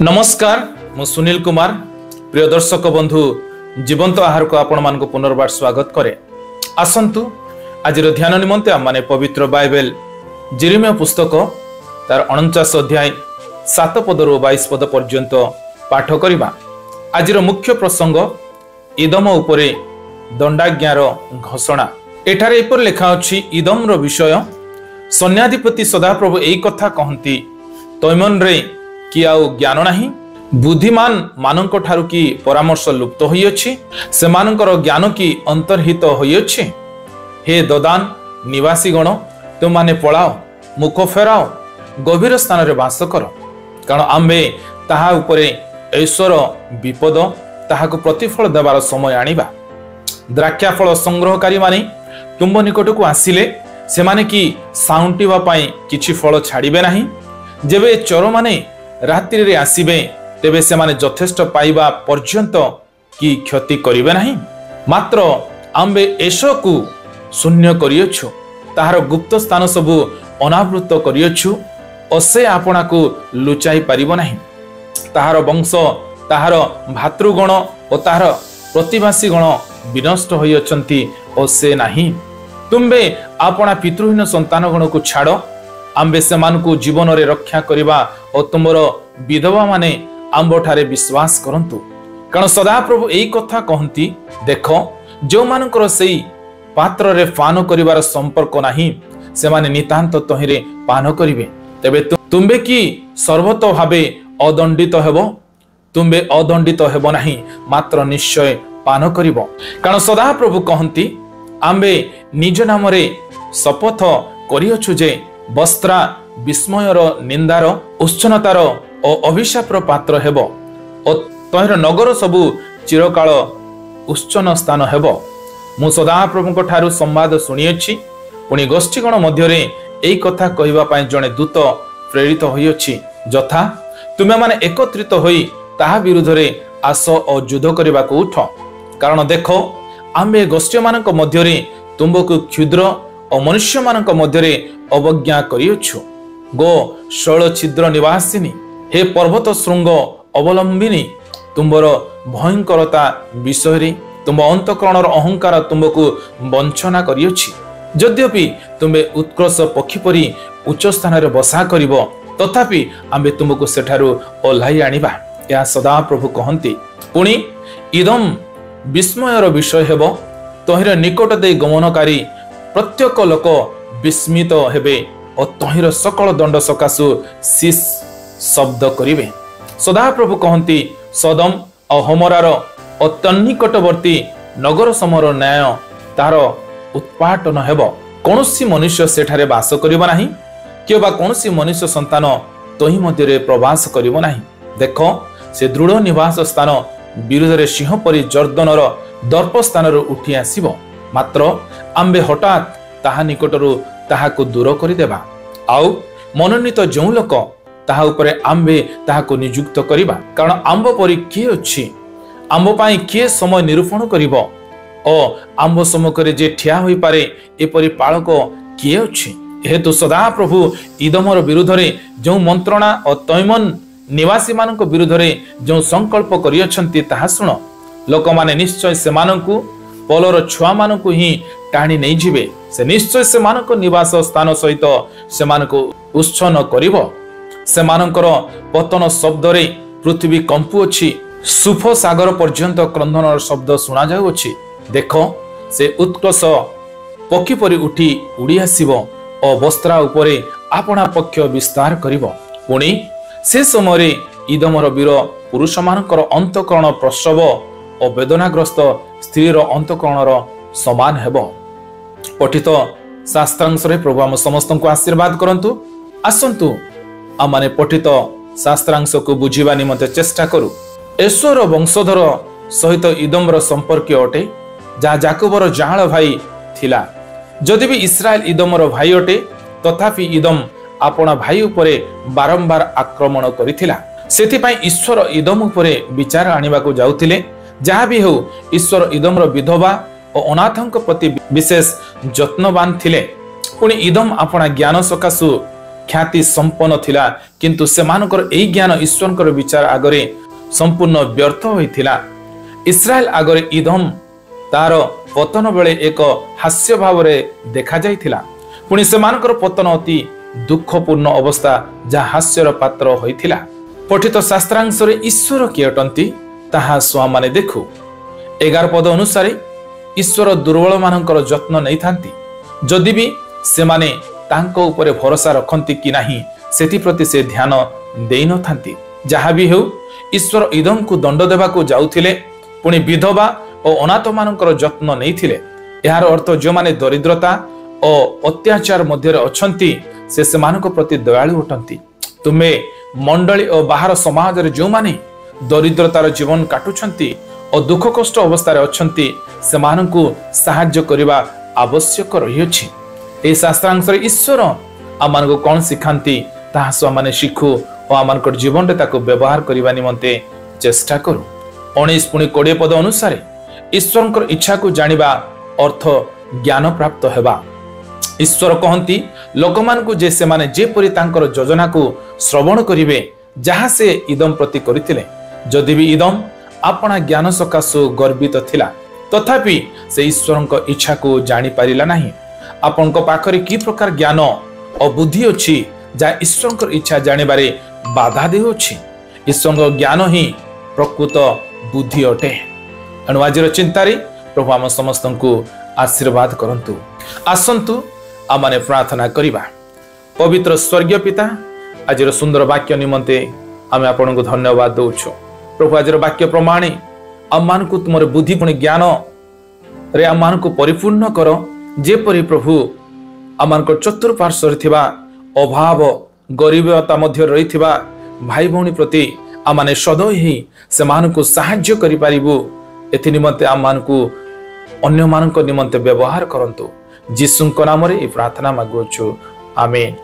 नमस्कार मु सुनील कुमार प्रिय दर्शक बंधु जीवंत आहार को आपण मान पुनर्बार स्वागत करे। आसंतु आज ध्यान निमंते आम माने पवित्र बाइबल जेरेमिया पुस्तक तार 49 अध्याय 7 पदरु 22 पद पर्यंत पाठ करिबा। आज मुख्य प्रसंग इदम उपरे दंडाज्ञार घोषणा। एठारे एपर लेखा अछि इदम रो विषय। सैन्याधिपति सदाप्रभु एई कथा कहंती, तैमन रे कि आउ ज्ञान नाही, बुद्धिमान मानक ठारू की परामर्श लुप्त होई अछि, सेमानकर ज्ञान की अंतर्हित होई अछि। हे ददान निवासी गण, तुम माने पळाओ, मुख फेराओ, गभीर स्थान रे वास कर, कारण आम्बे ताहा उपरे ऐश्वर विपद ताहाको प्रतिफल देवार समय आनिबा। द्राक्षाफल संग्रहकारी माने तुम निकट को आसिले सेमाने की साउंटिबा पाई किछि फल छाड़िबे नाही। जेबे चोर माने रात्रि रे आसीबे तेबे सेमाने यथेष्ट पाइबा पर्यंत की क्षति करिबे नाही। मात्र आम्बे एशोकु शून्य करियछु, ताहार गुप्त स्थान सबु अनावृत करियछु, और से आपणाकु लुचाई पारिबो नाही। ताहार वंश, ताहार भातृगण और ताहार प्रतिवासी गण विनष्ट होई अछंती, और से नाही। तुम्बे आपणा पितृहीन संतान गण को छाड़, आम्बे सेमानकु जीवन रे रक्षा करिबा और तुमर विधवा माने आम्बो ठारे विश्वास करंतु। कारण सदाप्रभु एई कथा कहंती, देखो जो मानकर सेई पात्र रे पान करिवार संपर्क नाही, सेमाने नितांत तहिरे पान करिवे। तेबे तुम्बे की सर्वतो भावे अदंडित हेबो, तुम्बे अदंडित हेबो नाही, मात्र निश्चय पान करिवो। कारण सदाप्रभु कहंती, आम्बे निज नाम रे शपथ करियछु जे वस्त्रा विस्मयर निंदार उच्छनतार और अभिशापर पात्र हेब, और तहिर नगर सबु चिरकाल उच्छन स्थान हेब। मु सदाप्रभुक ठारू संवाद सुनियछि, पुणी गोष्ठीगण मध्यरे एई कथा कहिबा पाई जणे दूत प्रेरित होइछि, जथा तुमे माने एकत्रित होई ताहा विरुद्धरे आस और युद्ध करबाकू उठ। कारण देखो आम्बे गोष्ठी मानक मध्यरे तुमको क्षुद्र और मनुष्य मानक मध्यरे अवज्ञा करियछु। गो शैल छिद्र निवासिनी, हे पर्वत श्रृंग अवलंबिनी, तुमर भयंकरता विषय तुम अंतकरणर अहंकार तुमको वंचना करियछि। यद्यपि तुम्बे उत्कृष्ट पक्षी परी उच्च स्थान रे बसा करिवो, तथापि आम्बे तुमको सेठारु ओल्हाई आनिबा, या सदा प्रभु कहंती। पुणी इदम विस्मयर विषय हेबो, तहिर निकट दे गमनकारी प्रत्येक लोक विस्मित हेबे, और तहिर सकल दंड सकाशु शीश शब्द करिवे। सदाप्रभु कहंती, सदम और हमरार अत्यनिकटवर्ती नगर समर न्याय तार उत्पाटन हेबो। कौनसी मनुष्य सेठारे वास करिबो नाही, किबा कौनसी मनुष्य संतान तोहि मध्यरे प्रवास करिबो नाही। देखो से दृढ़ निवास स्थान विरुद्धरे सिंह परी जर्दनर दर्प स्थान उठी आसीबो, मात्र आम्बे हठात ताहा निकटरू ताहाको दूर करिदेबा। आउ मनोनीत जो लोक ताहा उपरे आम्बे ताहाको नियुक्त करिबा। कारण आम्ब परी किए अछि, आम्ब पाई किए समय निरूपण करिवो, और आम्ब सम्मुखरे जे ठिया होई पारे एपरि पाळक किए अछि। हेतु सदा प्रभु इदमर विरुद्धरे जो मंत्रणा और तैमन निवासी मानक विरुद्धरे जो संकल्प करियछंती ताहा सुन। लोक माने निश्चय सेमानकु पलर छुआ मानकु ही टाणी नहीं जिवे, से निश्चय सेमानक निवास स्थान सहित सेमानकु उच्छन करिवो। सेमानकर पतन शब्द रे पृथ्वी कंपु अछि, सुफ सागर पर्यंत क्रंदनर शब्द सुना जाउ अछि। देखो से उत्कृष्ट पक्षी परी उठी उड़ी आसीबो, और वस्त्रा उपरे आपणा पक्ष विस्तार करिवो। पुणी से समय इदमर वीर पुरुष मानकर अंतकरण प्रसव और वेदनाग्रस्त स्त्रीर अंतकरणर समान हेबो। पठित शास्त्रांश रे प्रभु हम समस्त को आशीर्वाद करंतु। आसंतु आमाने पठित शास्त्रांश को बुझिबा निमंते चेष्टा करू। ऐश्वर वंशधर सहित इदमर संपर्क अटे, जहा जाकुबर जाहाल भाई थिला। जदि भी इस्राएल इदमर भाई अटे, तथापि इदम आपणा भाई उपरे बारंबार आक्रमण करिथिला। सेथिपाई ईश्वर इदम उपरे विचार आनिबाकू जाउथिले। जहा भी हो, ईश्वर इदमर विधवा और अनाथंक प्रति विशेष जत्नवान थिले। पुणी इदम आपणा ज्ञान सकाशु ଖ୍ୟାତି ସମ୍ପନ୍ନ ଥିଲା, କିନ୍ତୁ ସେମାନଙ୍କର ଏହି ଜ୍ଞାନ ଈଶ୍ୱରଙ୍କର ବିଚାର ଆଗରେ ସମ୍ପୂର୍ଣ୍ଣ ବ୍ୟର୍ଥ ହୋଇଥିଲା। ଇସ୍ରାଏଲ ଆଗରେ ଇଦମ୍ ତାର ପତନ ବେଳେ ଏକ ହାସ୍ୟ ଭାବରେ ଦେଖାଯାଇଥିଲା। ପୁଣି ସେମାନଙ୍କର ପତନ ଅତି ଦୁଃଖପୂର୍ଣ୍ଣ ଅବସ୍ଥା, ଯାହା ହାସ୍ୟର ପାତ୍ର ହୋଇଥିଲା। ପଠିତ ଶାସ୍ତ୍ରାଂଶରେ ଈଶ୍ୱର କିଏ ଅଟନ୍ତି ତାହା ଛୁଆମାନେ ଦେଖୁ। 11 ପଦ ଅନୁସାରେ ଈଶ୍ୱର ଦୁର୍ବଳମାନଙ୍କର ଯତ୍ନ ନେଇଥାନ୍ତି। ଯଦି ବି ସେମାନେ ତାଙ୍କ ଉପରେ ଭରସା ରଖନ୍ତି କି ନାହିଁ ସେଥିପ୍ରତି ସେ ଧ୍ୟାନ ଦେଇନଥାନ୍ତି। ଯାହା ବି ହେଉ, ଈଶ୍ୱର ଇଦମକୁ ଦଣ୍ଡ ଦେବାକୁ ଯାଉଥିଲେ, ପୁଣି ବିଧବା ଓ ଅନାଥମାନଙ୍କର ଯତ୍ନ ନେଇଥିଲେ। ଏହାର ଅର୍ଥ ଯେଉଁମାନେ ଦରିଦ୍ରତା ଓ ଅତ୍ୟାଚାର ମଧ୍ୟରେ ଅଛନ୍ତି ସେ ସେମାନଙ୍କ ପ୍ରତି ଦୟାଳୁ ଅଟନ୍ତି। ତୁମେ ମଣ୍ଡଳୀ ଓ ବାହାର ସମାଜରେ ଯେଉଁମାନେ ଦରିଦ୍ରତାର ଜୀବନ କାଟୁଛନ୍ତି ଓ ଦୁଃଖ କଷ୍ଟ ଅବସ୍ଥାରେ ଅଛନ୍ତି ସେମାନଙ୍କୁ ସାହାଯ୍ୟ କରିବା ଆବଶ୍ୟକ ରହିଅଛି। ଏହି ଶାସ୍ତ୍ରାଂଶରେ ଈଶ୍ୱର ଆମମାନଙ୍କୁ କ'ଣ ଶିଖାନ୍ତି ତାହା ଆମେ ଶିଖୁ ଓ ଆମଙ୍କର ଜୀବନରେ ତାକୁ ବ୍ୟବହାର କରିବା ନିମନ୍ତେ ଚେଷ୍ଟା କରୁ। 19 ପୁଣି 20 ପଦ ଅନୁସାରେ ଈଶ୍ୱରଙ୍କର ଇଚ୍ଛାକୁ ଜାଣିବା ଅର୍ଥ ଜ୍ଞାନ ପ୍ରାପ୍ତ ହେବା। ଈଶ୍ୱର କହନ୍ତି ଲୋକମାନଙ୍କୁ ଯେ ସେମାନେ ଯେପରି ତାଙ୍କର ଯୋଜନାକୁ ଶ୍ରବଣ କରିବେ ଯାହା ସେ ଇଦମ୍ ପ୍ରତି କରିଥିଲେ। ଯଦି ବି ଇଦମ୍ ଆପଣା ଜ୍ଞାନ ସକାଶୁ ଗର୍ବିତ ଥିଲା, ତଥାପି ସେ ଈଶ୍ୱରଙ୍କ ଇଚ୍ଛାକୁ ଜାଣିପାରିଲା ନାହିଁ। ଆପଣଙ୍କ ପାଖରେ କି ପ୍ରକାର ଜ୍ଞାନ ଓ ବୁଦ୍ଧି ଅଛି ଯାହା ଈଶ୍ୱରଙ୍କର ଇଚ୍ଛା ଜାଣିବାରେ ବାଧା ଦେଉଅଛି? ଈଶ୍ୱରଙ୍କ ଜ୍ଞାନ ହିଁ ପ୍ରକୃତ ବୁଦ୍ଧି ଅଟେ। ଏଣୁ ଆଜିର ଚିନ୍ତାରେ ପ୍ରଭୁ ଆମ ସମସ୍ତଙ୍କୁ ଆଶୀର୍ବାଦ କରନ୍ତୁ। ଆସନ୍ତୁ ଆମେ ପ୍ରାର୍ଥନା କରିବା। ପବିତ୍ର ସ୍ୱର୍ଗୀୟ ପିତା, ଆଜିର ସୁନ୍ଦର ବାକ୍ୟ ନିମନ୍ତେ ଆମେ ଆପଣଙ୍କୁ ଧନ୍ୟବାଦ ଦେଉଛୁ। ପ୍ରଭୁ ଆଜିର ବାକ୍ୟ ପ୍ରମାଣେ ଆମମାନଙ୍କୁ ତୁମର ବୁଦ୍ଧି ପୁଣି ଜ୍ଞାନ ରେ ଆମମାନଙ୍କୁ ପରିପୂର୍ଣ୍ଣ କର, ଯେପରି ପ୍ରଭୁ ଆମମାନଙ୍କ ଚତୁଃପାର୍ଶ୍ୱରେ ଥିବା ଅଭାବ ଗରିବତା ମଧ୍ୟରେ ରହିଥିବା ଭାଇ ଭଉଣୀ ପ୍ରତି ଆମେ ସଦୟ ହୋଇ ସେମାନଙ୍କୁ ସାହାଯ୍ୟ କରିପାରିବୁ। ଏଥି ନିମନ୍ତେ ଆମମାନଙ୍କୁ ଅନ୍ୟମାନଙ୍କ ନିମନ୍ତେ ବ୍ୟବହାର କରନ୍ତୁ। ଯୀଶୁଙ୍କ ନାମରେ ଏହି ପ୍ରାର୍ଥନା ମାଗୁଅଛୁ, ଆମେନ୍।